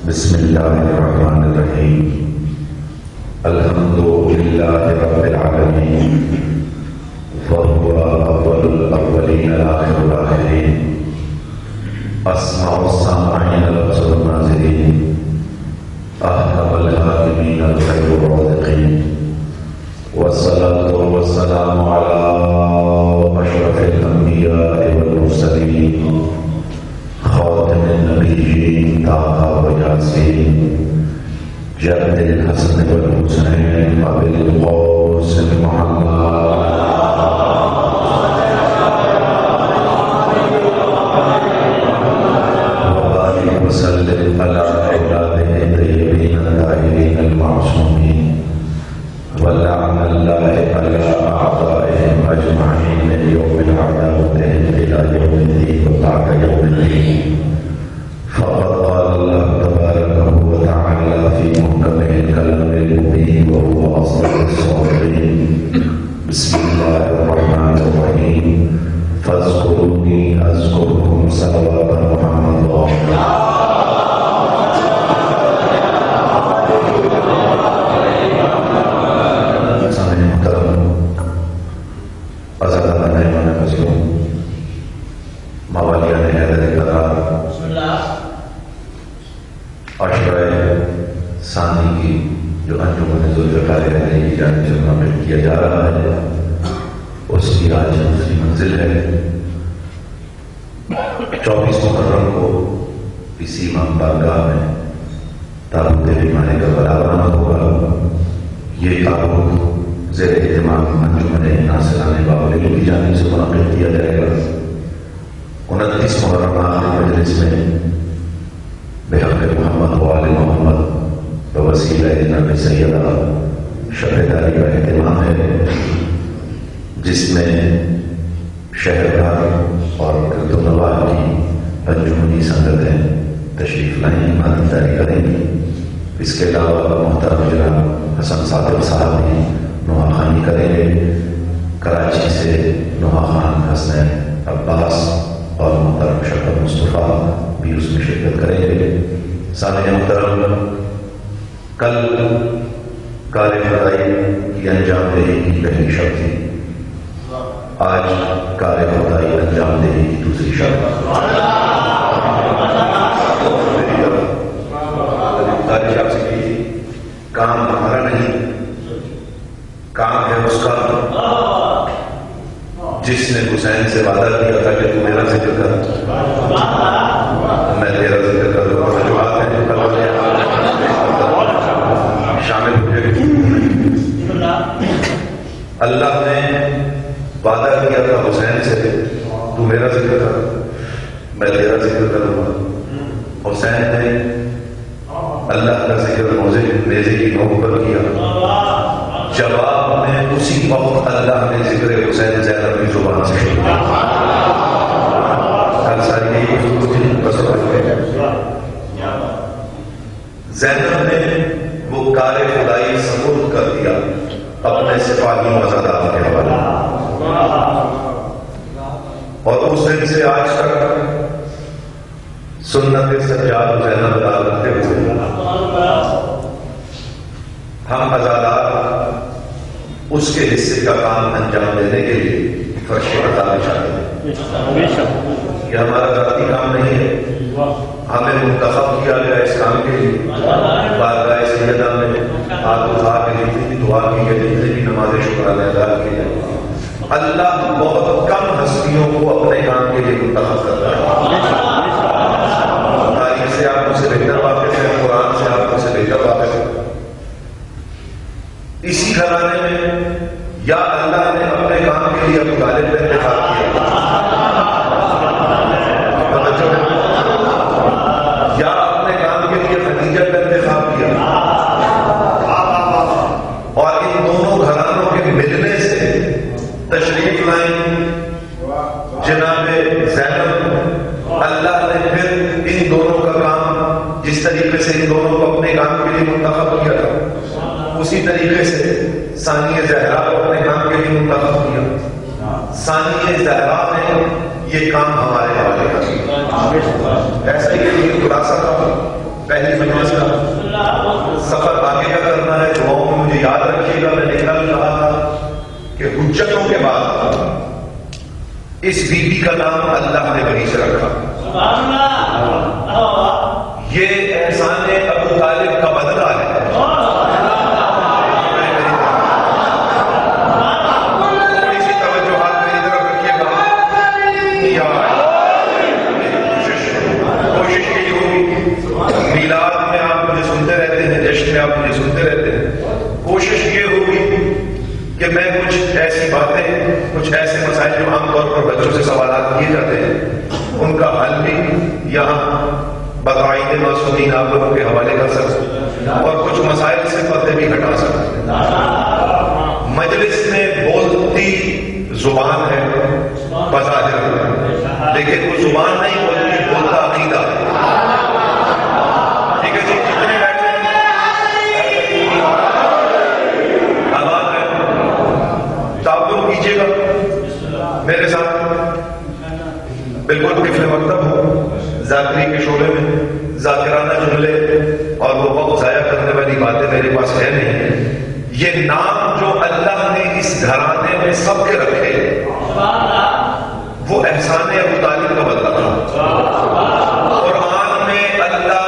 بسم اللہ الرحمن الرحیم الحمد للہ رب العالمین وهو اول الاولین آخر الاخرین اسمع السامعین البصر الناظرین احکم الحاکمین الخیر الرازقین والصلاة والسلام على اشرف الانبیاء والمرسلین خاتم النبیین طه و یاسین جد الحسن والحسین ابی القاسم محمد وبارک وسلم علی اولاده الطیبین الطاهرین المعصومین ولعن الله على اعدائهم اجمعین من یوم عداوتهم الى یوم الدین وبعد یوم الدین. فقد قال الله تبارك وتعالى في محكمه الكلام المبين وهو اصدق الصادقين. بسم الله الرحمن الرحيم فاذكروني اذكركم صلوات محمد کیا جا رہا ہے. اس کی آج دوسری منزل ہے. 24 محرم کو اسی امام بارگاہ میں تابوت پیمانے کا برابر ہوگا. یہ تابوت زیر اہتمام انجمن ناصران بابل کی جانب سے منعقد کیا جائے گا. 29 محرم آخری مجلس میں بحق محمد و آل محمد بوسیلہ جناب سیدہ شب داری کا اہتمام ہے، جس میں شہردار اور گرد و نواح کی انجمنی سنگتیں تشریف لائیں، ایمانداری کریں گی. اس کے علاوہ محترم جناب حسن صادق صاحب بھی نوحہ خوانی کریں گے. کراچی سے نوحہ خان حسن عباس اور محترم شفقت مصطفیٰ بھی اس میں شرکت کریں گے. سامعین محترم، کل کار خدائی کی انجام دہی کی پہلی شب تھی. آج کار خدائی انجام دہی کی دوسری شب. گزارش آپ سے کی تھی، کام ہمارا نہیں، کام ہے اس کا جس نے حسین سے وعدہ کیا تھا کہ تو میرا ذکر کر، میں تیرا ذکر کر دوں. جو بات ہے جو کل شامل ہو جائے. اللہ نے وعدہ کیا تھا حسین سے تو میرا ذکر کر، میں تیرا ذکر کروں گا. حسین نے اللہ کا ذکر نیزے کی نوک پر کیا. جواب میں اسی وقت اللہ نے ذکر حسین زینب کی زبان سے شروع کیا. کل ساری زینب نے وہ کار خدائی سپرد کر دیا اپنے سپاہی مزادات کے حوالے. اور اس دن سے آج تک سنت سجاد زینب ادا کرتے ہوئے ہم آزادار اس کے حصے کا کام انجام دینے کے لیے فرش عطا چاہتے ہیں. یہ ہمارا ذاتی کام نہیں ہے، ہمیں منتخب کیا گیا اس کام کے لیے. بارگاہ سیدہ میں ہاتھ اٹھا کے جتنی بھی دعا کی ہے، جتنی بھی نماز شکرانے ادا کی ہے، اللہ بہت کم ہستیوں کو اپنے کام کے لیے منتخب کرتا ہے. تاریخ سے آپ مجھ سے بہتر واقف ہیں، قرآن سے آپ مجھ سے بہتر واقف ہیں. اسی گھرانے میں یا اللہ نے اپنے کام کے لیے ابو طالب کا انتخاب کیا، یا اپنے کام کے لیے خدیجہ کا انتخاب کیا. اور ان دونوں گھرانوں کے ملنے سے تشریف لائیں جناب زینب. اللہ نے پھر ان دونوں کا کام جس طریقے سے ان دونوں کو اپنے کام کے لیے منتخب کیا تھا، اسی طریقے سے ثانیہ زہرا کو اپنے کام کے لیے منتخب کیا. ثانیہ زہرا نے یہ کام ہمارے حوالے کر دیا. ایسا ہی خلاصہ پہلی مجلس کا سفر آگے کا کرنا ہے، دعاؤں میں مجھے یاد رکھیے گا. میں نے کل کہا تھا کہ حجتوں کے بعد اس بی بی کا نام اللہ نے وہی سے رکھا. یہ احسان ابو طالب کا بدلہ ہے. تھوڑی سی توجہات میری طرف رکھیے گا. کوشش یہی ہوگی، میلاد میں آپ مجھے سنتے رہتے ہیں، جشن میں آپ مجھے سنتے رہتے ہیں، کوشش یہ ہوگی کہ میں کچھ ایسی باتیں، کچھ ایسے مسائل جو عام طور پر بچوں سے سوالات کیے جاتے ہیں، ان کا حل بھی یہاں بقاعدہ معصومین آپ لوگوں کے حوالے کر سکتے اور کچھ مسائل سے پردے بھی ہٹا سکتے. مجلس میں بولتی زبان ہے بظاہر، لیکن وہ زبان نہیں بولتی، بولتا عقیدہ. ٹھیک ہے جی، کتنے بیٹھے آواز ہے، تعاون کیجیے گا میرے ساتھ. بالکل طفل مکتب ہو، ذاکری کے شعبے میں ذاکرانہ جملے اور وہ وقت ضائع کرنے والی باتیں میرے پاس ہے نہیں. یہ نام جو اللہ نے اس گھرانے میں سب کے رکھے وہ احسان ابو طالب کا بدلہ تھا. قرآن میں اللہ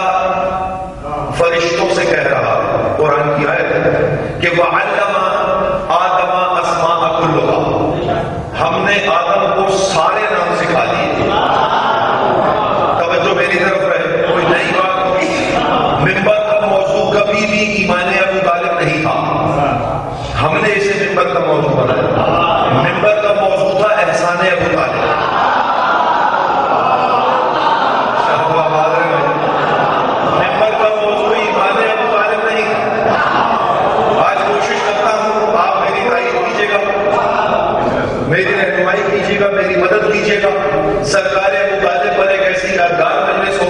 فرشتوں سے کہہ رہا، قرآن کی آیت ہے کہ وَعَلَّمَ آدَمَ أَسْمَاءَ كُلُّهَا، ہم نے آدم کو سارے نام سکھا دیے. توجہ میری طرف رہے، کوئی نئی بات ہوگی. منبر کا موضوع کبھی بھی ایمان ابو طالب نہیں تھا، ہم نے اسے منبر کا موضوع بنایا. منبر کا موضوع تھا احسان ابو طالب. منبر کا موضوع ایمان ابو طالب نہیں. آج کوشش کرتا ہوں آپ میری تائید کیجیے گا، میری رہنمائی کیجیے گا، میری مدد کیجیے گا. سرکار ابو طالب پر ایک ایسی یادگار مجلس ہو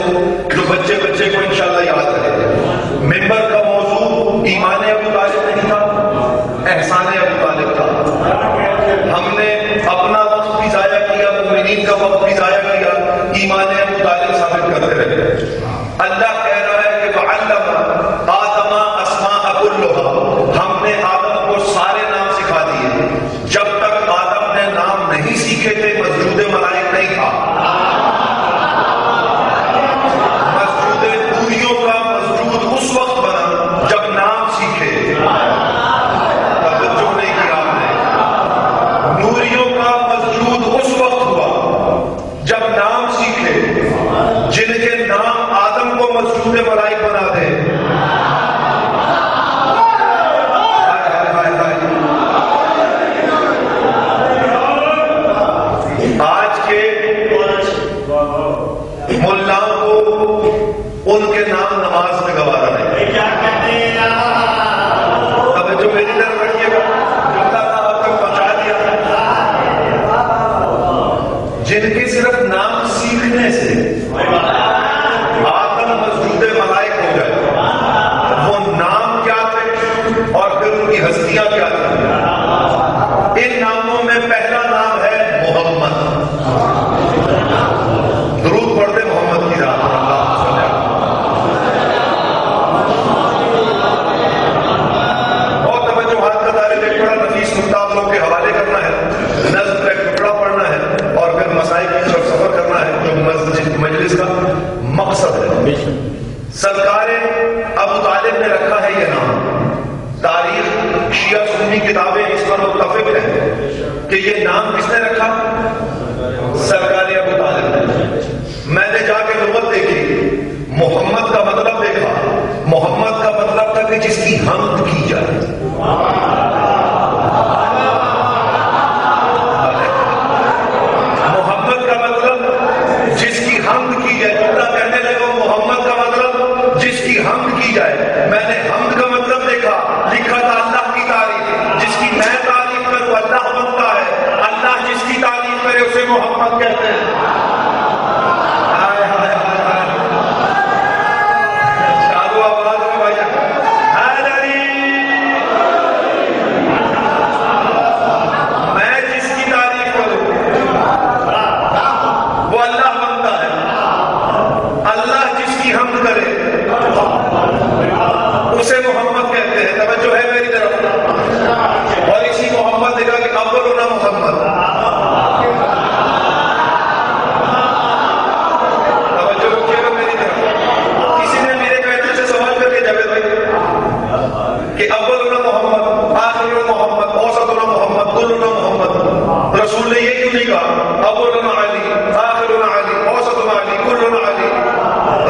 جو بچے بچے کو انشاءاللہ یاد رہے. منبر کا موضوع ایمان ابو طالب نہیں تھا، احسان ابو طالب تھا. ہم نے اپنا وقت بھی ضائع کیا، مومنین کا وقت بھی ضائع کیا، ایمان ابو طالب ثابت کرتے رہے. اللہ کہہ رہا ہے کہ وَعَلَّمَ آدَمَ أَسْمَاءَ كُلُّهَا، ہم نے آدم کو سارے نام سکھا دیے. جب تک آدم نے نام نہیں سیکھے تھے مسجود ملائک نہیں تھا. مسجود پوریوں کا مسجود اس وقت بنا جب نام سیکھے. توجہ نہیں کیا آپ نے. نوریوں کا مسجود اس وقت ہوا جب نام سیکھے. جن کے نام آدم کو مسجود ملائک بنا دے. آج کے ملاؤں کو ان کے نام نماز میں گوارا نہیں. اب جو میری طرف رکھیے گا، جملہ تھا اب تک پہنچا دیا. جن کے صرف نام سیکھنے سے آدم مسجود ملائک ہو گئے، وہ نام کیا تھے اور پھر ان کی ہستیاں کیا تھیں. ان ناموں میں پہلا نام ہے محمد. درود پڑھتے محمد کی ذات. اور توجہ ہاتھ کا طالب ایک بڑا نفیس نقطہ آپ لوگ کے حوالے کرنا ہے. نظم کا ایک ٹکڑا پڑھنا ہے اور پھر مسائل کی طرف سفر کرنا ہے جو مجلس کا مقصد ہے. سرکار ابو طالب نے رکھا ہے یہ نام. تاریخ شیعہ سنی کتابیں اس پر متفق ہیں کہ یہ نام کس نے رکھا؟ سرکار ابو طالب نے. میں نے جا کے لغت دیکھی، محمد کا مطلب دیکھا. محمد کا مطلب تھا کہ جس کی حمد کی جائے. محمد کا مطلب جس کی حمد کی جائے. اللہ کہنے لگا محمد کا مطلب جس کی حمد کی جائے. میں نے حمد کا مطلب دیکھا، لکھا تھا اللہ کی تعریف. جس کی میں تعریف کروں اللہ بنتا ہے. اللہ جس کی تعریف کرے اسے محمد کہتے ہیں. چالو آواز میں بھائی میں جس کی تعریف کروں وہ اللہ بنتا ہے. اللہ جس کی حمد کرے اسے محمد کہتے ہیں. توجہ ہے میری طرف؟ اور اسی محمد نے کہا کہ اولنا محمد. توجہ رکھیے گا میری طرف. کسی نے میرے کہنے سے سوال کر کے جاوید بھائی کہ اولنا محمد، آخرنا محمد، اوسطنا محمد، کلنا محمد، رسول نے یہ کیوں نہیں کہا اولنا علی، آخرنا علی، اوسطنا علی، کلنا علی؟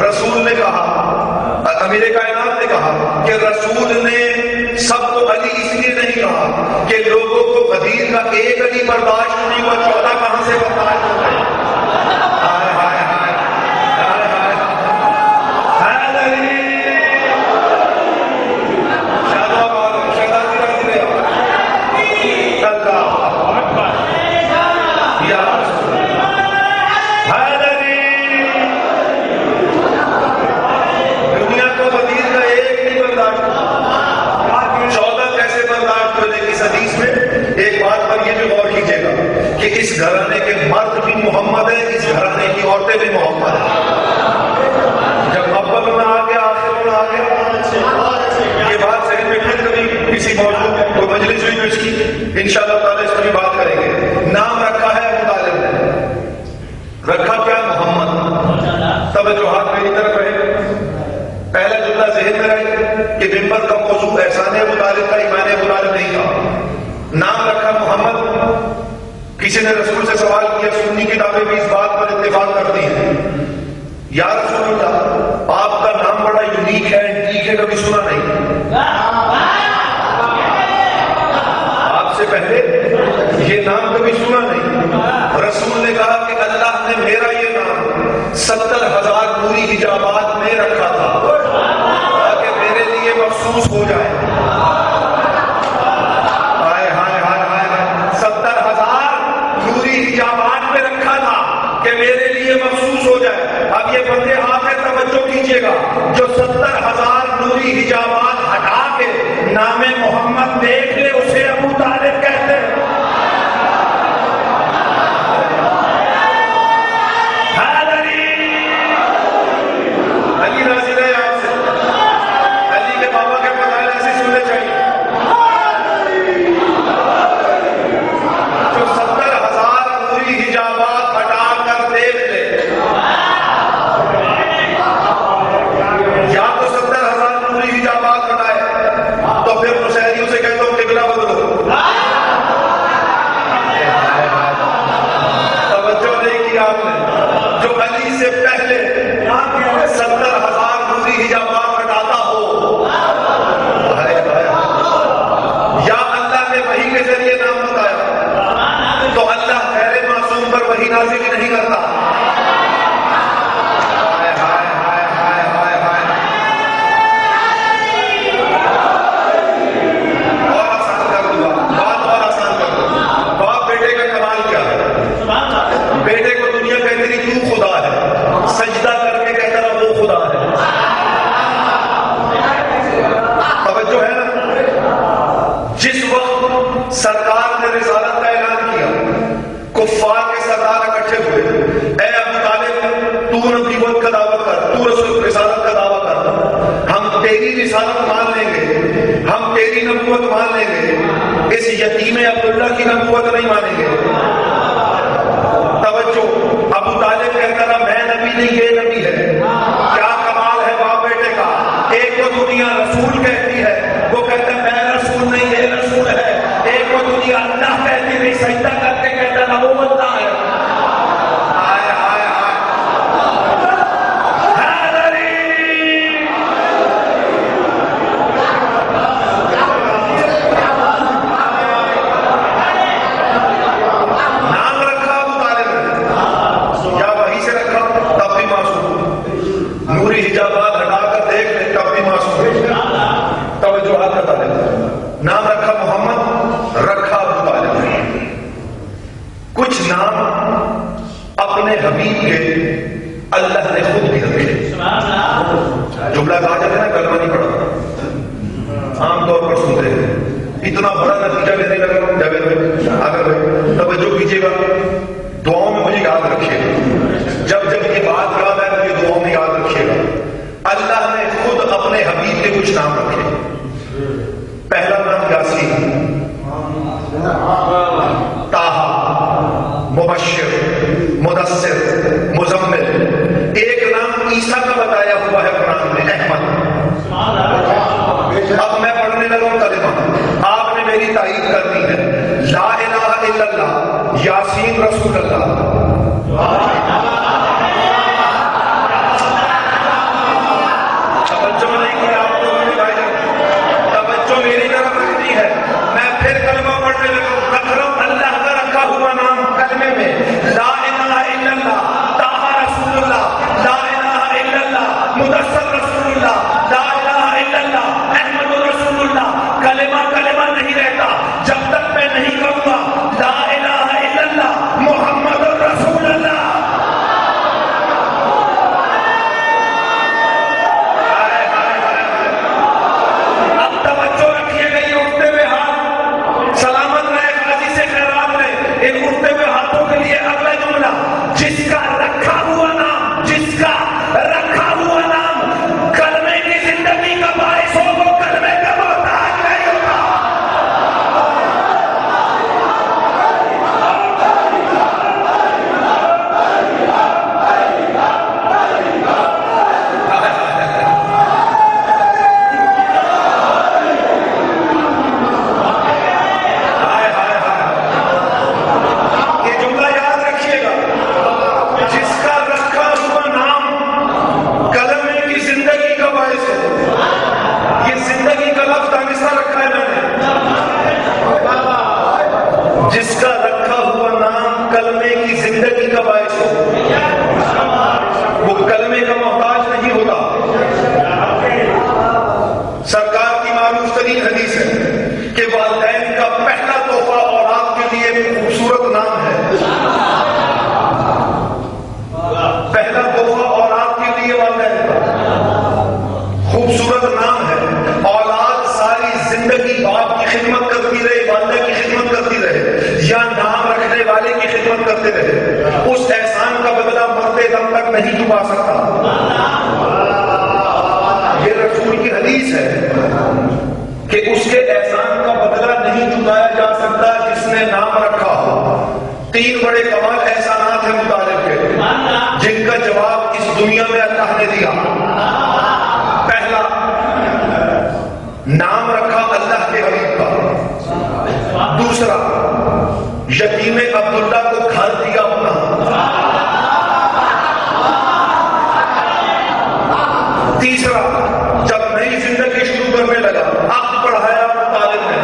رسول نے کہا، امیر کائنات نے کہا کہ رسول نے سب کو علی اس لیے نہیں کہا کہ لوگوں کو غدیر کا ایک علی برداشت نہیں ہوا، 14 کہاں سے برداشت ہو گئے؟ ہائے ہائے ہائے ہائے ہائے ہائے علی کہ اس گھرانے کے مرد بھی محمد ہے، اس گھرانے کی عورتیں بھی محمد ہیں. جب اول میں آ گیا آخر میں آ گیا، یہ بات ذہن میں پھر کبھی کسی موضوع کوئی مجلس ہوئی تو اس کی انشاءاللہ تعالی اس کی بات کریں گے. نام رکھا ہے ابو طالب نے، رکھا کیا؟ محمد. توجہات میری طرف ہے. پہلا جملہ ذہن میں رہے کہ ممبر کا موضوع احسان ابو طالب کا، ایمان ابو طالب نہیں تھا. نام رکھا محمد. کسی نے رسول سے سوال کیا، سنی کتابیں بھی اس بات پر اتفاق کرتی ہیں، یا رسول اللہ آپ کا نام بڑا یونیک ہے، اینٹیک ہے، کبھی سنا نہیں. آپ سے پہلے یہ نام کبھی سنا نہیں. رسول نے کہا کہ اللہ نے میرا یہ نام 70,000 نوری حجابات میں رکھا تھا تاکہ میرے لیے مخصوص ہو جائے. 70,000 نوری حجابات میں رکھا تھا کہ میرے لیے مخصوص ہو جائے. اب یہ بندے ہاتھ ہے، توجہ کیجئے گا، جو 70,000 نوری حجابات ہٹا کے نام محمد دیکھ لے اسے ابو طالب کہتے ہیں. علی راضی رہے آپ سے، علی کے بابا کے فضائل ایسے سننے چاہیے. جو 70,000 نوری حجابات ہٹا کر دیکھ لے، یا تو 70,000 نوری حجابات ہٹائے تو پھر مشاہدیوں سے کہتا ہوں قبلہ بدلو. توجہ نہیں کی آپ نے. جو علی سے پہلے 70,000 نوری حجابات ہٹاتا ہو، یا اللہ نے وحی کے ذریعے نام بتایا تو اللہ غیر معصوم پر وحی نازل نہیں کرتا. اور آسان کر دوں، بات اور آسان کر دوں. باپ بیٹے کا کمال کیا ہے؟ بیٹے کو دنیا کہتی رہی تو خدا ہے، سجدہ کر کے کہتا رہا وہ خدا ہے. توجہ ہے نا؟ جس وقت سرکار نے رسالت کا اعلان کیا، کفار کے سردار اکٹھے ہوئے، اے ابو طالب تو نبوت کا دعویٰ کر، تو رسالت کا دعویٰ کر، ہم تیری رسالت مان لیں گے، ہم تیری نبوت مان لیں گے، اس یتیم عبداللہ کی نبوت نہیں مانیں گے. توجہ، ابو طالب کہتا تھا میں نبی نہیں یہ نبی ہے. کیا کمال ہے باپ بیٹے کا. ایک کو دنیا رسول کہتی ہے، وہ کہتا ہے میں رسول نہیں یہ رسول ہے. ایک کو دنیا اللہ کہتی نہیں، سجدہ کر کے کہتا تھا وہ بندہ ہے. آئے آئے آئے نام رکھا ابو طالب نے، یا وہی سے رکھا تب بھی معصوم. نوری حجابات ہٹا کر دیکھ لے تب بھی معصوم. توجہات کا طالب. نام رکھا محمد، رکھا ابو طالب نے. کچھ نام اپنے حبیب کے اللہ نے خود بھی رکھے. جملہ کہا جاتا ہے نا کلمہ نہیں پڑھا، عام طور پر سنتے ہیں. اتنا بڑا نتیجہ لینے لگا جاوید بھائی. اگر توجہ کیجیے گا، دعاؤں میں مجھے یاد رکھیے گا. جب جب یہ بات یاد ہے مجھے دعاؤں میں یاد رکھیے گا. اللہ نے خود اپنے حبیب کے کچھ نام رکھے. پہلا نام یاسین، طٰہٰ، مبشر، مدثر، مزمل. ایک نام عیسیٰ کا بتایا ہوا ہے قرآن میں، احمد. اب میں پڑھنے لگا ہوں کلمہ، آپ نے میری تائید کرنی ہے. لا الہ الا اللہ، یاسین رسول اللہ. توجہ نہیں کیا آپ لوگوں نے بھائی، توجہ میری طرف رکھنی ہے. میں پھر کلمہ پڑھنے لگا ہوں، رکھ رہا ہوں اللہ کا رکھا ہوا نام کلمے میں. لا الہ الا اللہ، طٰہٰ رسول اللہ، لا الہ الا اللہ، مدثر رسول اللہ، لا الہ الا اللہ، احمد رسول اللہ. کلمہ کلمہ نہیں رہتا جب تک میں نہیں کہوں گا لا الہ الا اللہ محمد رسول اللہ. اب توجہ رکھیے گا، یہ اٹھتے ہوئے ہاتھ سلامت رہے، غازی سے خیرات رہے. ان اٹھتے ہوئے ہاتھوں کے لیے اگلا جملہ، جس کا رکھا ہوا نام، جس کا رکھا ہوا نام کلمے کی زندگی کا باعث ہو، وہ کلمے کا محتاج نہیں ہوگا. یہ جملہ یاد رکھیے گا، جس کا رکھا ہوا نام کلمے کی زندگی کا باعث ہو. یہ زندگی کا لفظ دانستہ رکھا ہے میں نے. جس کا رکھا ہوا نام کلمے کی زندگی کا باعث ہو، وہ کلمے کا محتاج نہیں ہوتا. سرکار کی معروف ترین حدیث ہے کہ والدین کا پہلا تحفہ اولاد کے لیے خوبصورت نام ہے. پہلا تحفہ اولاد کے لیے والدین کا خوبصورت نام ہے. اولاد ساری زندگی باپ کی خدمت کرتی رہے، والدہ کی خدمت کرتی رہے، یا نام رکھنے والے کی خدمت کرتے رہے، اس احسان کا بدلہ مرتے دم تک نہیں چکا سکتا. یہ رسول کی حدیث ہے کہ اس کے احسان کا بدلہ نہیں چکایا جا سکتا جس نے نام رکھا ہو. 3 بڑے کمال احسانات ہیں مطالب کے، جن کا جواب اس دنیا میں اللہ نے دیا. پہلا، نام رکھا اللہ کے حبیب کا. دوسرا، یتیم عبداللہ کو گھر دیا اپنا. تیسرا، جب نئی زندگی شروع کرنے لگا عقد پڑھایا طالب نے.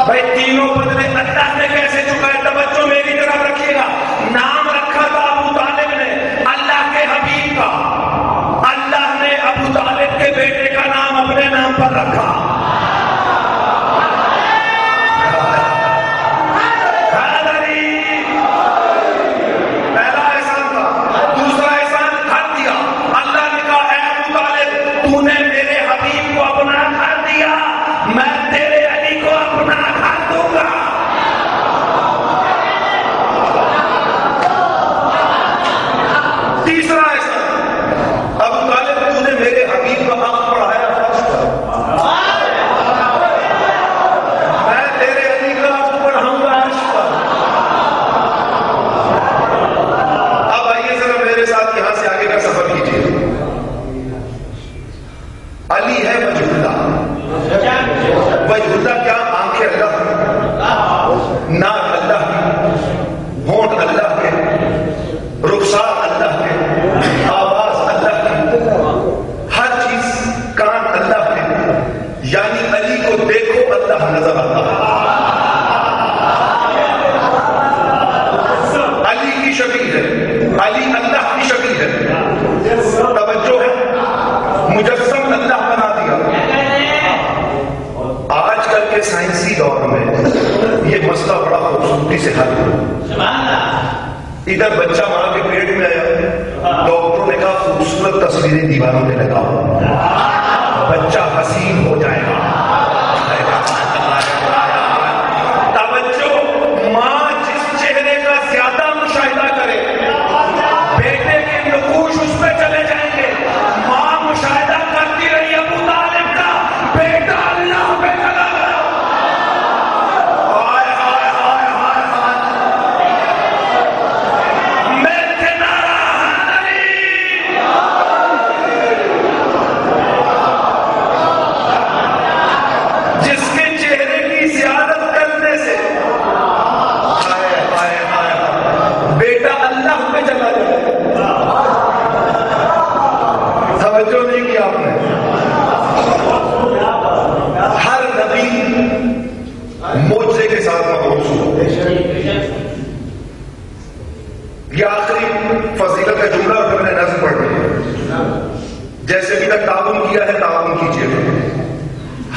بھائی تینوں بدلے اللہ نے کیسے چکائے؟ توجہ میری طرف رکھیے گا. نام رکھا تھا ابو طالب نے اللہ کے حبیب کا، اللہ نے ابو طالب کے بیٹے کا نام اپنے نام پر رکھا. ادھر بچہ ماں کے پیٹ میں آیا، ڈاکٹروں نے کہا خوبصورت تصویریں دیواروں پہ لگاؤ، بچہ حسین ہو جائے گا. توجہ، ماں جس چہرے کا زیادہ مشاہدہ کرے، بیٹے کے نقوش فضیلت کا جملہ اور میں نے نظم پڑھ لیا. جیسے ابھی تک تعاون کیا ہے تعاون کیجیے.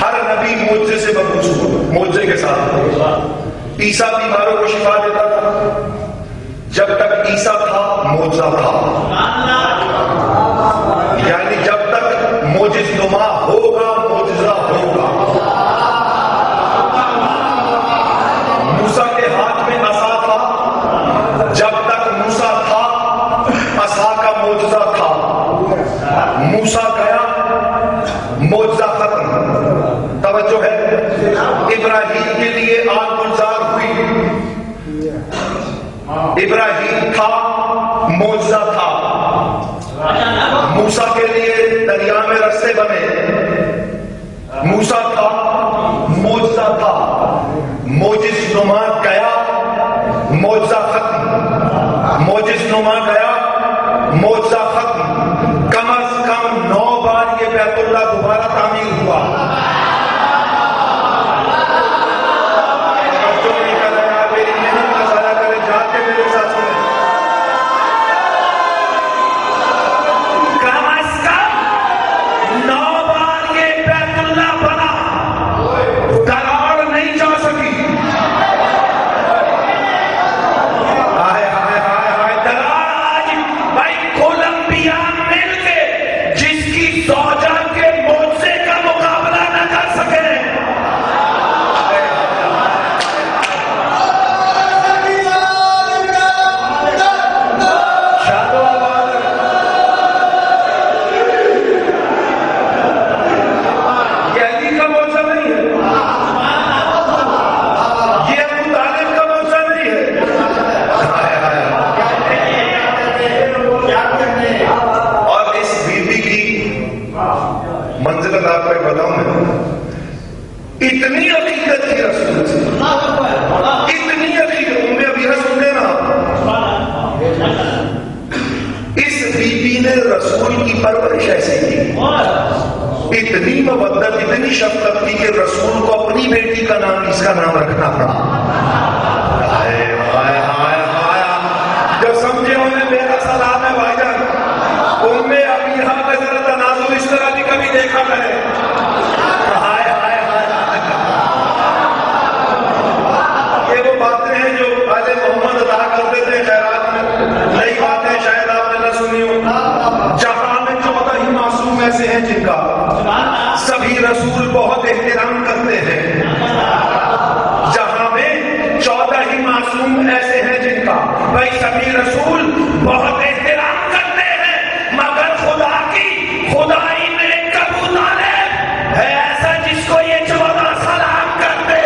ہر نبی معجزے سے مبعوث ہوا, معجزے کے ساتھ. عیسیٰ بیماروں کو شفا دیتا تھا. جب تک عیسیٰ تھا معجزہ تھا, یعنی جب تک معجز نما ہوگا معجزہ ہوگا. موسیٰ کے ہاتھ میں عصا تھا, جب تک موسیٰ تھا عصا کا معجزہ تھا. موسیٰ گیا معجزہ ختم. توجہ ہے, ابراہیم کے لیے آگ گلزار ہوئی, ابراہیم تھا معجزہ تھا. موسیٰ کے لیے دریا میں رستے بنے, موسیٰ تھا معجزہ تھا. معجز نما گیا معجزہ ختم, معجز نما گیا معجزہ ختم. کم از کم 9 بار یہ بیت اللہ دوبارہ تعمیر ہوا. اتنی عقیدت کی رسول سے, اتنی عقیدت. میں ابھی سننے نا, اس بی بی نے رسول کی پرورش ایسے کی, اتنی مودت اتنی شفقت کی کہ رسول کو اپنی بیٹی کا نام اس کا نام رکھنا پڑا. جو سمجھے انہیں میرا سلام ہے بھائی جان. ام ابیہا کا ذرا تنازل اس طرح بھی کبھی دیکھا کرے. باتیں ہیں جو آل محمد ادا کرتے تھے خیرات میں, نئی باتیں شاید آپ نے نہ سنی ہو. جہاں میں 14 ہی معصوم ایسے ہیں جن کا سبھی رسول بہت احترام کرتے ہیں. جہاں میں 14 ہی معصوم ایسے ہیں جن کا بھائی سبھی رسول بہت احترام کرتے ہیں, مگر خدا کی خدائی میں ایک ابو طالب ہے ایسا جس کو یہ 14 سلام کرتے.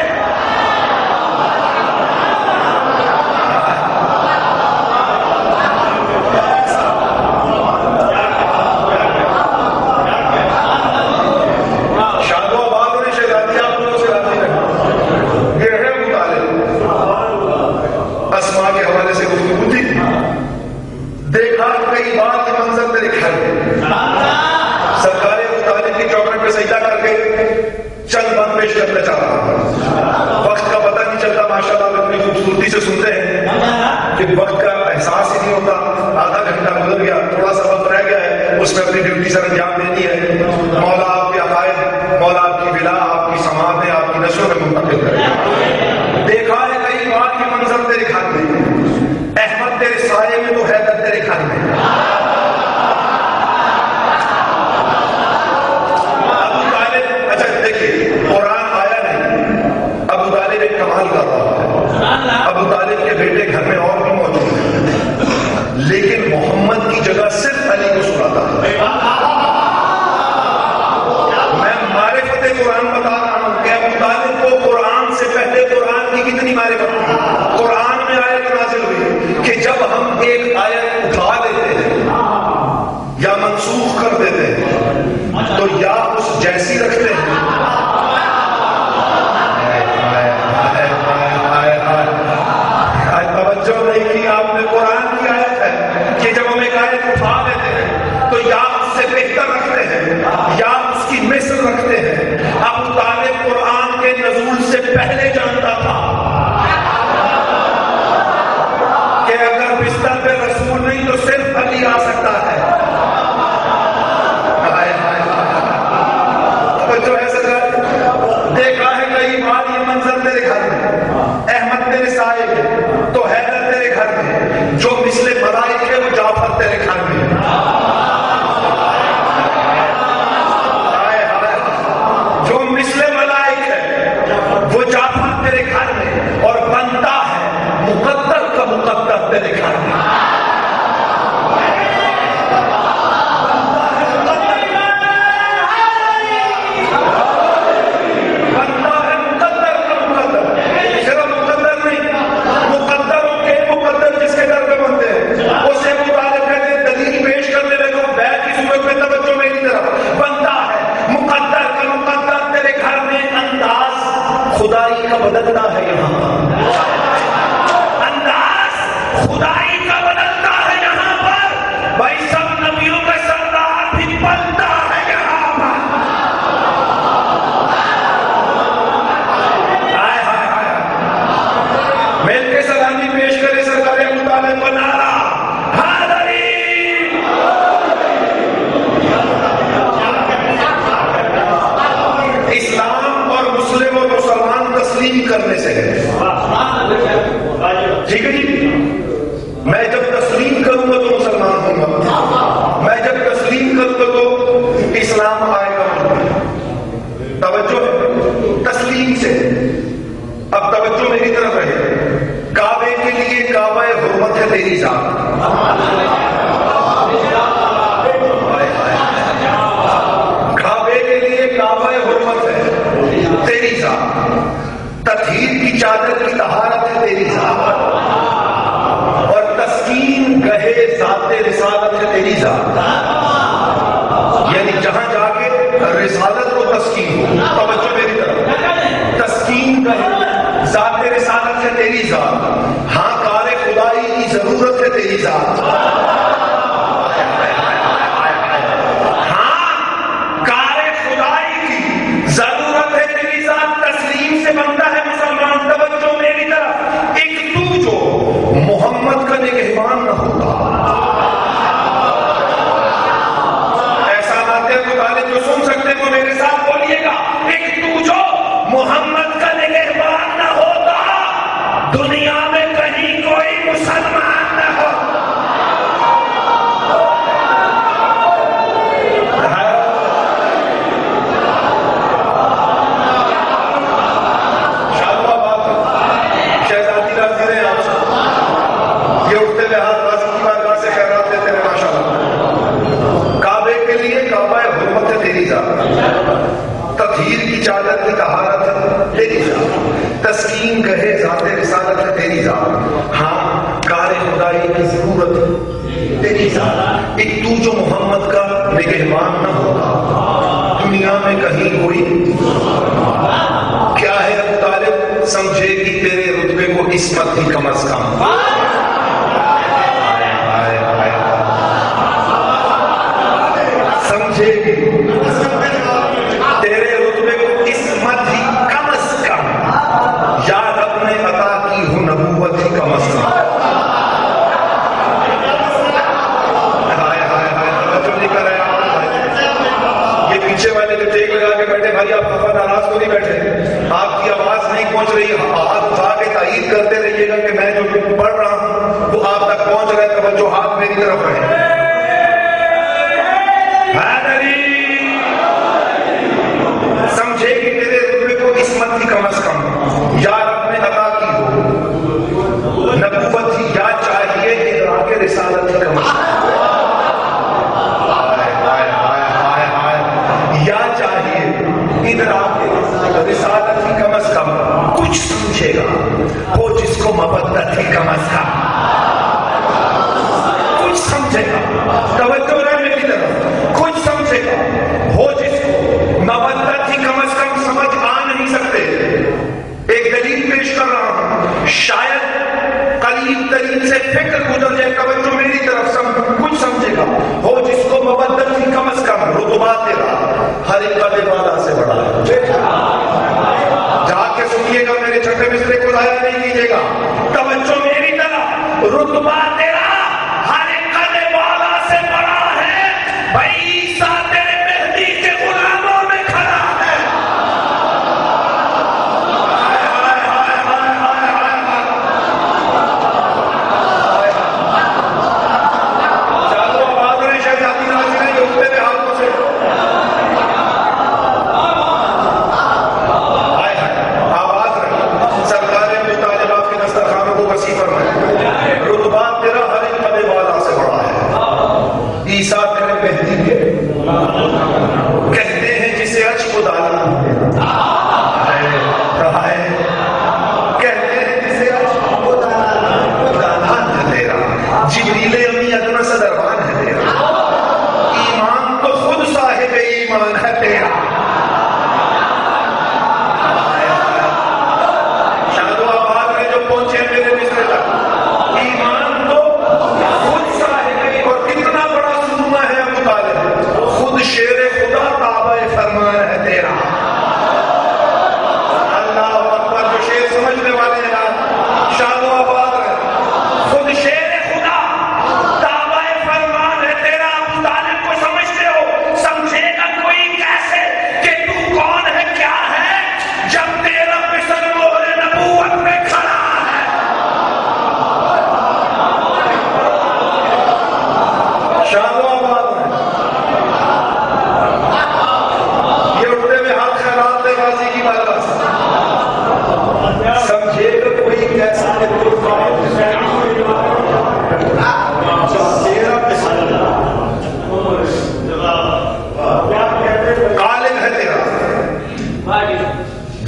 چند بات پیش کرنا چاہ رہا ہوں. وقت کا پتہ نہیں چلتا ماشاء اللہ, اتنی خوبصورتی سے سنتے ہیں کہ وقت کا احساس ہی نہیں ہوتا. آدھا گھنٹہ گزر گیا, تھوڑا سا وقت رہ گیا ہے, اس میں اپنی ڈیوٹی سر انجام دینی ہے. مولا آپ کے عقائد, مولا آپ کی بلا, آپ کی سماعتیں آپ کی نشوں میں منتقل کرے. دیکھا ہے کئی بار یہ منظر تیرے گھر میں, احمد تیرے سائے میں تو حیدر تیرے گھر میں. ابو طالب کے بیٹے گھر میں اور بھی موجود ہیں, لیکن محمد کی جگہ صرف علی کو سناتا ہے. میں معرفت قرآن بتا رہا ہوں کہ ابو طالب کو قرآن سے پہلے قرآن کی کتنی معرفت تھی. قرآن میں آیت نازل ہوئی کہ جب ہم ایک آیت اٹھا لیتے ہیں یا منسوخ کر دیتے ہیں تو یا اس جیسی رکھتے ہیں. توجہ نہیں کی آپ نے, قرآن کی آیت ہے کہ جب ہم ایک آیت اٹھا لیتے ہیں تو یا اس سے بہتر رکھتے ہیں یا اس کی مثل رکھتے ہیں. ابو طالب قرآن کے نزول سے پہلے جانتا تھا کہ اگر بستر پہ رسول نہیں تو تو صرف علی آ سکتا ہے. جو ہے سرکار دیکھا ہے کئی بار یہ منظر تیرے گھر میں، احمد تیرے سائے میں تو حیدر تیرے گھر میں، جو مثل ملائک ہے وہ جعفر تیرے گھر میں. جو مثل ملائک ہے وہ جعفر تیرے گھر میں، اور بنتا ہے مقدر کا مقدر تیرے گھر میں. خدائی کا بدلتا ہے یہاں پر، انداز خدائی کا بدلتا ہے یہاں پر. بھائی سب نبیوں کا سردار بھی بنتا ہے یہاں پر. ہائے ہائے ہائے، مل کے سلامی پیش کرے سرکار ابو طالب کو نعرہ حیدری. اسلام اور مسلم اور مسلمان تسلیم کرنے سے ہے. ٹھیک ہے جی، میں جب تسلیم کروں گا تو مسلمان ہوں گا، میں جب تسلیم کروں گا تو اسلام آئے گا. توجہ تسلیم سے. اب توجہ میری طرف رہے. کعبے کے لیے کعبہ حرمت ہے تیری ذات. کعبے کے لیے کعبہ حرمت ہے تیری ذات. تطہیر کی چادر کی طہارت ہے تیری ذات، اور تسکین گہے ذات رسالت ہے تیری ذات. یعنی جہاں جا کے رسالت کو تسکین ہو. توجہ میری طرف. تسکین گہے ذات رسالت ہے تیری ذات. ہاں کار خدائی کی ضرورت ہے تیری ذات. ہاں کار خدائی کی ضرورت ہے تیری ذات. تسلیم سے بنتا ہے مسلمان. توجہ میری طرف. ایک تو جو محمد کا نگہبان نہ ہوتا، ایسا بات ہے مطالب جو سن سکتے تو میرے ساتھ بولیے گا. ایک تو جو محمد کا نگہبان نہ ہوتا، دنیا میں کہیں کوئی مسلمان نہ ہو. تطہیر کی چادر کی طہارت ہے تیری ذات. تسکین گہے ذات رسالت ہے تیری ذات. ہاں کار خدائی کی ضرورت ہے تیری ذات. ایک تو جو محمد کا نگہبان نہ ہوتا، دنیا میں کہیں کوئی کیا ہے. ابو طالب سمجھے کہ تیرے رتبے کو عصمت ہی کم از کم. سمجھے کہ تیرے رتبے کو عصمت ہی کم از کم، یا رب نے عطا کی ہو نبوت ہی کم از کم. یہ پیچھے والے جو ٹیک لگا کے بیٹھے، بھائی آپ خفا ناراض کو نہیں بیٹھے، آپ کی آواز نہیں پہنچ رہی. ہاتھ اٹھا کے تائید کرتے رہیے گا کہ میں جو پڑھ رہا ہوں وہ آپ تک پہنچ رہا ہے. توجہ ہاتھ میری طرف رہے. سمجھے کہ تیرے رتبے کو عصمت ہی کم از کم، یا رب نے عطا کی ہو نبوت ہی، یا چاہیے ادراک رسالت ہی کم از کم. یا چاہیے ادراک رسالت ہی کم از کم. کچھ سمجھے گا وہ جس کو مبدت ہی کم از کم. کچھ سمجھے گا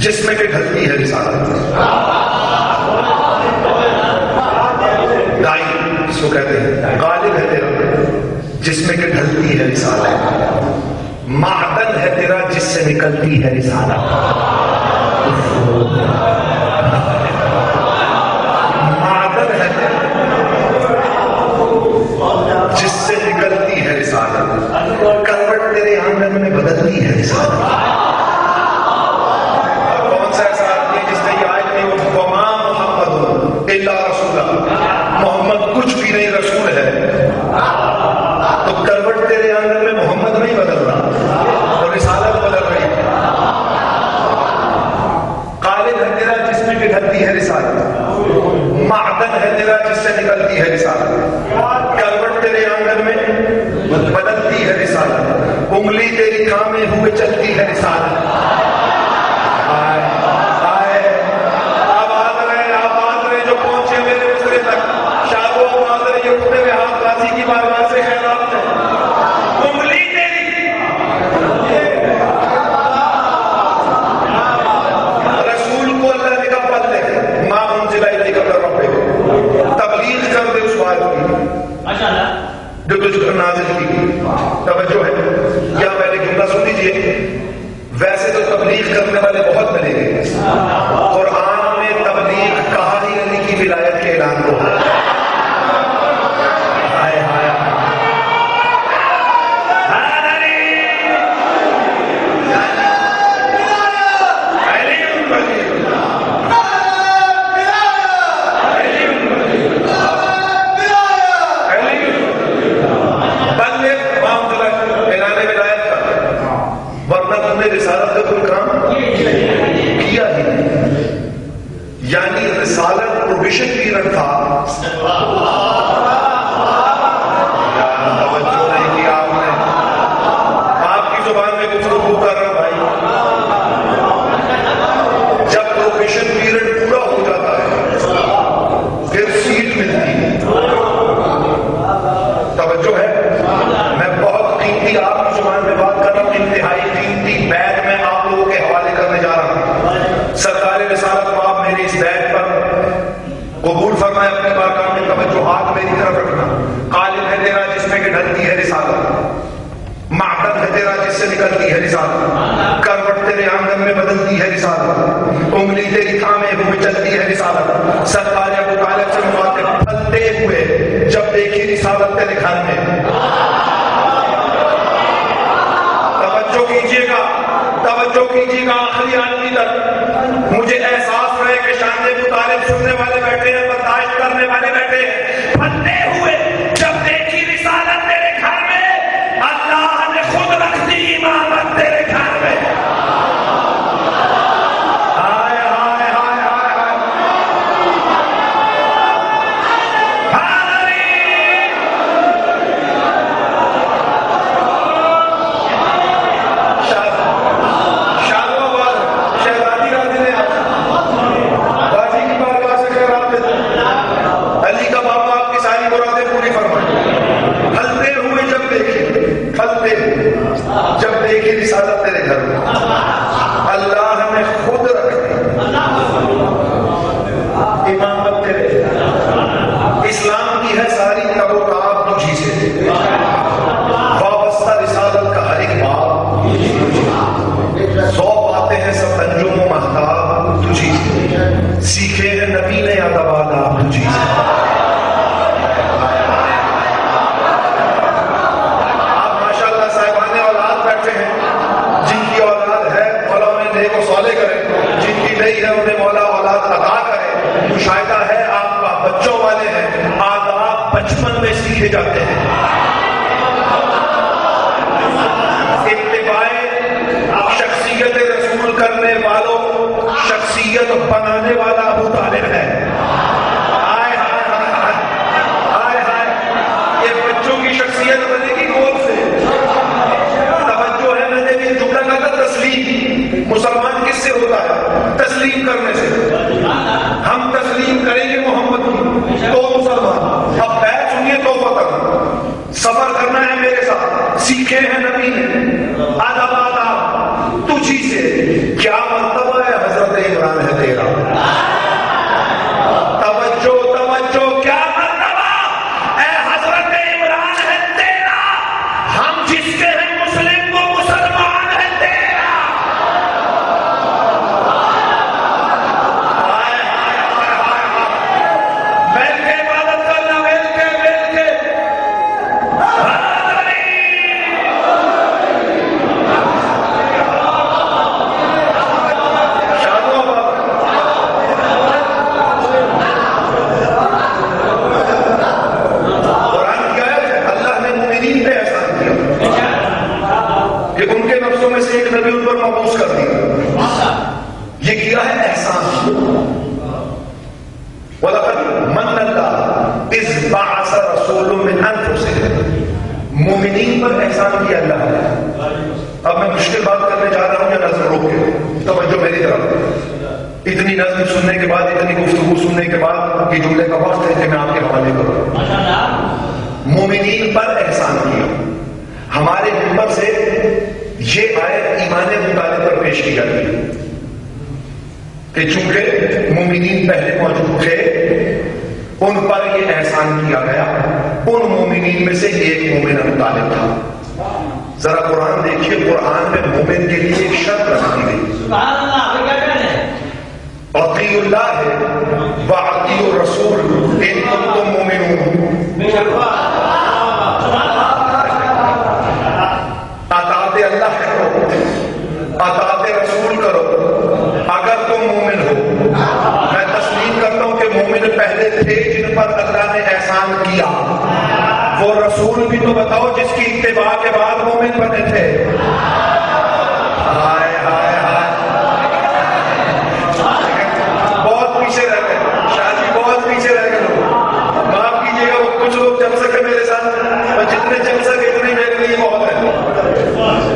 جس میں کہ ڈھلتی ہے رسالت. دائی اس کو کہتے ہیں، غالب ہے تیرا جس میں کہ ڈھلتی ہے رسالت، معدن ہے تیرا جس سے نکلتی ہے رسالت. معدن ہے جس سے نکلتی ہے رسالت، کروٹ تیرے آنگن میں بدلتی ہے رسالت. محمد کچھ بھی نہیں، رسول ہے. تو کروٹ تیرے اندر میں محمد نہیں بدل رہا، اور رسالت بدل رہی ہے. قالب ہے تیرا جس میں کہ ڈھلتی ہے رسالت، معدن ہے تیرا جس سے نکلتی ہے رسالت، کروٹ تیرے اندر میں بدلتی ہے رسالت، انگلی تیری تھامے ہوئے چلتی ہے رسالت. جو تجھ پر نازل کی. توجہ ہے، یا پہلے جملہ سن لیجیے. ویسے تو تبلیغ کرنے والے بہت ملیں گے، قرآن میں تبلیغ کہا ہی علی کی ولایت کے اعلان کو. رسالت کا کوئی کام کیا ہی نہیں، یعنی رسالت پروبیشن پیریڈ تھا. توجہ نہیں کیا آپ نے، آپ کی زبان میں گفتگو کر رہا بھائی. جب پروبیشن پیریڈ پورا ہو جاتا ہے پھر سیٹ ملتی ہے. توجہ ہے، میں بہت قیمتی آپ کی زبان میں بات کر رہا ہوں، انتہائی قیمتی بیت میں آپ لوگوں کے حوالے کرنے جا رہا ہوں. سرکار رسالت کو آپ میری اس بیت پر قبول فرمائے. اپنی بارگاہ میں توجہ ہاتھ میری طرف رکھنا. قالب ہے تیرا جس میں کہ ڈھلتی ہے رسالت، معدن ہے تیرا جس سے نکلتی ہے رسالت، کروٹ تیرے آنگن میں بدلتی ہے رسالت، انگلی تیری تھامے ہوئے چلتی ہے رسالت. سرکار ابو طالب سے مخاطب، پھلتے ہوئے جب دیکھی رسالت تیرے گھر میں. توجہ کیجیے گا آخری آدمی تک. مجھے احساس رہے کہ شان ابو طالب سننے والے بیٹھے ہیں، برداشت کرنے والے بیٹھے ہیں. پھلتے ہوئے جب دیکھی رسالت تیرے گھر میں، اللہ نے خود رکھ دی امامت تیرے گھر میں. ہائے ہائے ہائے ہائے جب دیکھی رسالت تیرے گھر میں، اللہ نے خود رکھ دی امامت تیرے. اسلام کی ہے ساری تب و تاب تجھی سے، وابستہ رسالت کا ہر ایک باب 100 باتیں ہیں سب انجم و مہتاب تجھی سے، سیکھے ہیں نبی نے ادب آداب تجھی سے. ہے انہیں مولا اولاد عطا کرے. مشاہدہ ہے آپ کا بچوں والے ہیں، آداب بچپن میں سیکھے جاتے ہیں. اتباع شخصیت رسول کرنے والوں شخصیت بنانے والا ابو طالب ہے. ہائے ہائے ہائے، یہ بچوں کی شخصیت بنے گی کون سے؟ توجہ ہے، میں نے بھی جملہ کہا تھا تسلیم. مسلمان کس سے ہوتا ہے؟ تسلیم کرنے سے. ہم تسلیم کریں گے محمد کی تو مسلمان. اب بیت سنیے تو وطن سفر کرنا ہے میرے ساتھ، سیکھے ہیں نبی نے ادب آداب تجھی سے. کیا مرتبہ ہے حضرت مومنین پر احسان کیا اللہ نے. اب میں مشکل بات کرنے جا رہا ہوں یا نظر روک کے توجہ میری طرف. اتنی نظم سننے کے بعد, اتنی گفتگو سننے کے بعد یہ جملے کا وقت ہے کہ میں آپ کے حوالے کروں. مومنین پر احسان کیا. ہمارے منبر سے یہ آیت ایمان ابو طالب پر پیش کی جاتی ہے کہ چونکہ مومنین پہلے موجود تھے, ان پر یہ احسان کیا گیا. ان مومنین میں سے ایک مومن ابو طالب تھا. ذرا قرآن دیکھیے, قرآن میں مومن کے لیے ایک شرط رکھی گئی. اطیعوا اللہ واطیعوا الرسول ان کنتم مؤمنون. اطاعت اللہ کرو, اطاعت رسول کرو اگر تم مومن ہو. میں تسلیم کرتا ہوں کہ مومن پہلے تھے جن پر اللہ نے احسان کیا. وہ رسول بھی تو بتاؤ جس کی اتباع کے بعد مومن بنے تھے. ہائے ہائے ہائے, بہت پیچھے رہ گئے شاہ جی, بہت پیچھے رہ گئے لوگ. معاف کیجیے گا, وہ کچھ لوگ چل سکے میرے ساتھ, اور جتنے چل سکے اتنے میرے لیے بہت ہے.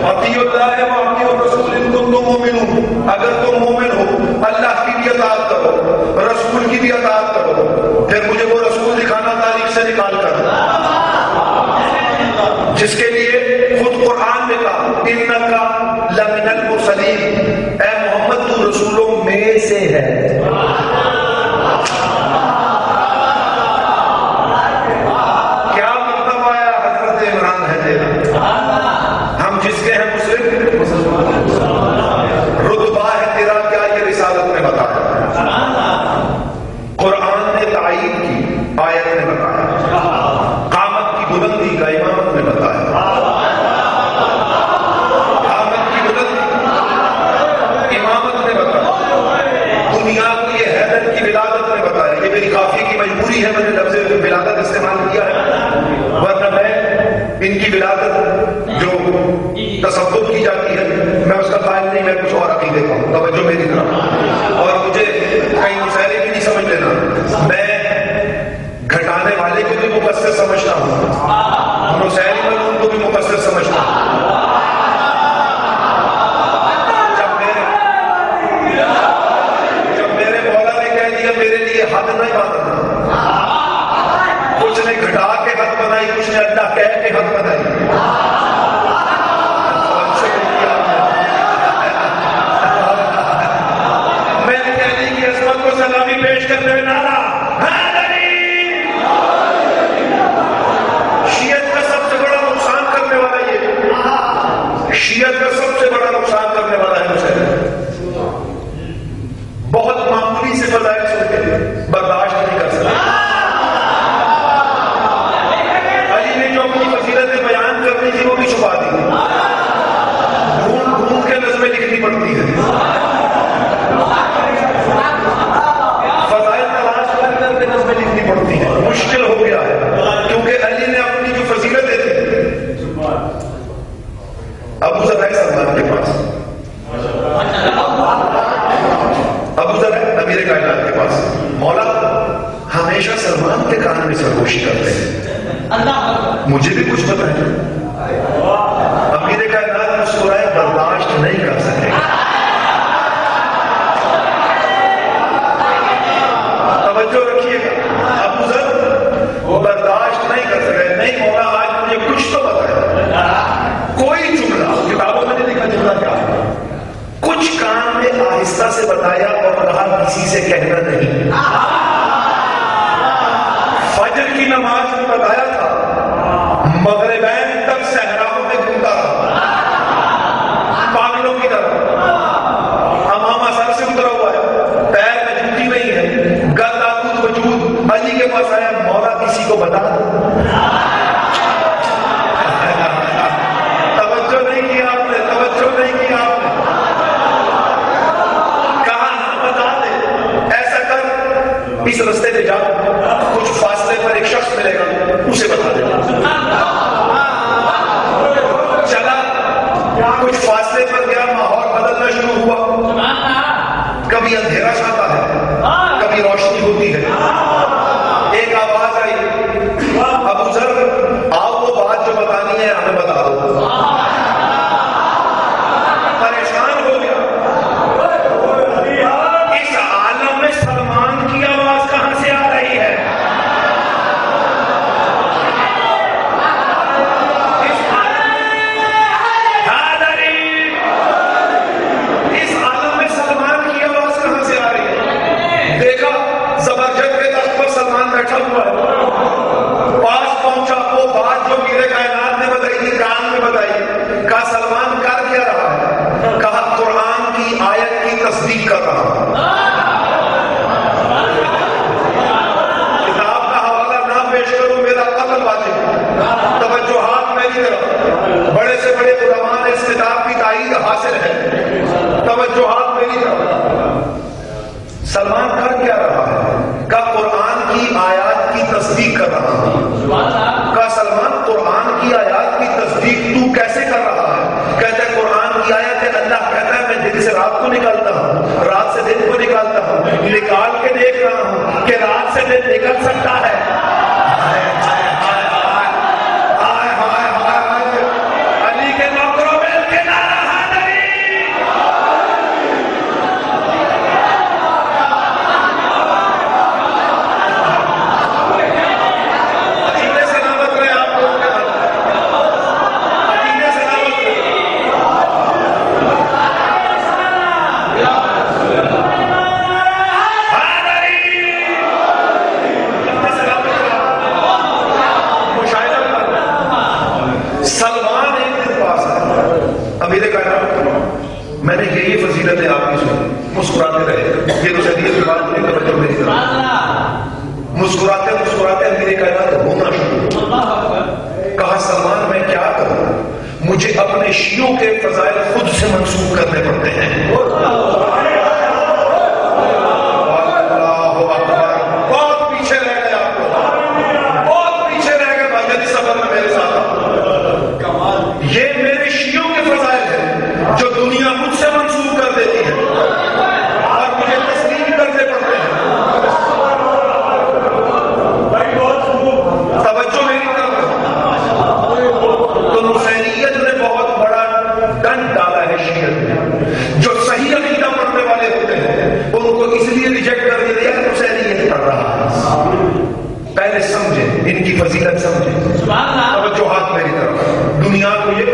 اطیعوا اللہ واطیعوا الرسول ان کنتم مؤمنون. اگر تم مومن ہو اللہ کی بھی اطاعت کرو, رسول کی بھی اطاعت کرو. پھر مجھے وہ رسول دکھانا تاریخ سے نکال کر جس کے لیے خود قرآن نے کہا انک لمن المرسلین, اے محمد تو رسولوں میں سے ہے. کیا مرتبہ ہے حضرت عمران ہے تیرا, ہم جس کے ہیں مسلم, رتبہ ہے تیرا کیا یہ رسالت میں بتایا. قرآن نے تائید کی, آیت نے بتایا. قامت کی بلندی کا امامت نے بتایا. قامت کی بلندی امامت نے بتایا. دنیا کی یہ حیدر کی ولادت نے بتایا. یہ میری کافی کی مجبوری ہے, میں نے لفظ ولادت استعمال کیا ہے, ورنہ میں ان کی ولادت جو تصور کی جاتی ہے میں اس کا قائل نہیں, میں کچھ اور عقیدے کا ہوں. توجہ میری طرف. اور مجھے کہیں مسئلے بھی نہیں سمجھ لینا, میں گھٹانے والے کو بھی مقصر سمجھتا ہوں, مسائل علوم کو بھی مقصر سمجھتا ہوں. جب میرے مولا نے کہہ دیا میرے لیے حد نہیں باندھنا, کچھ نے گھٹا کے حد بنائی, کچھ نے اللہ کہہ کے حد بنائی. میں نے کہنے کی عظمت کو سلامی پیش کرتے ہوئے نعرہ شیعت کا سب سے بڑا نقصان کرنے والا ہے مجھے. بہت معمولی سے فضائل سن کے برداشت نہیں کر سکتے. علی نے جو اپنی فضیلتیں بیان کرنی تھی وہ بھی چھپا دی, ڈھونڈ ڈھونڈ کے نظمیں لکھنی پڑتی ہے. فضائل تلاش کر کے نظمیں لکھنی پڑتی ہیں. مشکل ہو گیا ہے کیونکہ علی نے اپنی جو فضیلتیں تھیں, ابو ذر ہے سلمان کے پاس, ابو ذر ہے امیر کائنات کے پاس. مولا ہمیشہ سلمان کے کان میں سرگوشی کرتے ہیں, مجھے بھی کچھ بتائیں. امیر کائنات مسکرائے, برداشت نہیں کر سکے. توجہ رکھیے گا, ابو ذر وہ برداشت نہیں کر سکے. نہیں مولا آج مجھے کچھ تو بتائے, کوئی جملہ کتابوں میں نہیں لکھا جملہ کیا ہے, کچھ کام میں آہستہ سے بتایا اور کہا کسی سے کہنا نہیں. فجر کی نماز میں بتایا تھا, مغربین تک صحراؤں میں گھومتا رہا پاگلوں کی طرح. امامہ سر سے اترا ہوا ہے, پیر میں جوتی نہیں ہے, گل آخود وجود. علی کے پاس آیا, مولا کسی کو بتا دو. توجہات میری طرف، سلمان کر کیا رہا ہے؟ کہ قرآن کی آیات کی تصدیق کر رہا ہے۔ کہ سلمان قرآن کی آیات کی تصدیق تو کیسے کر رہا ہے؟ کہتے ہیں قرآن کی آیت ہے، اللہ کہتا ہے میں دن سے رات کو نکالتا ہوں، رات سے دن کو نکالتا ہوں، نکال کے دیکھ رہا ہوں کہ رات سے دن نکل سکتا ہے۔ علی کے نوکروں میں کے نعرہ حیدری، عقیدے سے نہ بدلے آپ لوگ، عقیدے سے نہ بدلے۔ سلمان ایک دن پاس ہے، امیر کائنات، میں نے یہی فضیلت ہے آپ کی سنی، مسکراتے رہے، یہ تو شدید کی بات نہیں، توجہ میری طرف، مسکراتے مسکراتے امیر کائنات ہونا شروع ہوا۔ کہا سلمان میں کیا کروں، مجھے اپنے شیعوں کے فضائل خود سے منسوخ کرنے پڑتے ہیں۔ بہت پیچھے رہ گئے آپ لوگ، بہت پیچھے رہ گئے بھائی جی، سفر میں میرے ساتھ آپ۔ یہ میرے شیعوں کے فضائل ہیں جو دنیا مجھ سے منسوخ کر دیتی ہے اور مجھے تسلیم کرنے پڑتے ہیں۔ توجہ میری طرف، تو نصیریت نے بہت بڑا ڈنڈ ڈالا ہے شیعت میں، جو صحیح عقیدہ پڑھنے والے ہوتے ہیں ان کو اس لیے ریجیکٹ کر دیا کہ نصیریت پڑھ رہا ہے۔ پہلے سمجھیں ان کی فضیلت، سمجھیں، توجہات میری طرف۔ دنیا کو یہ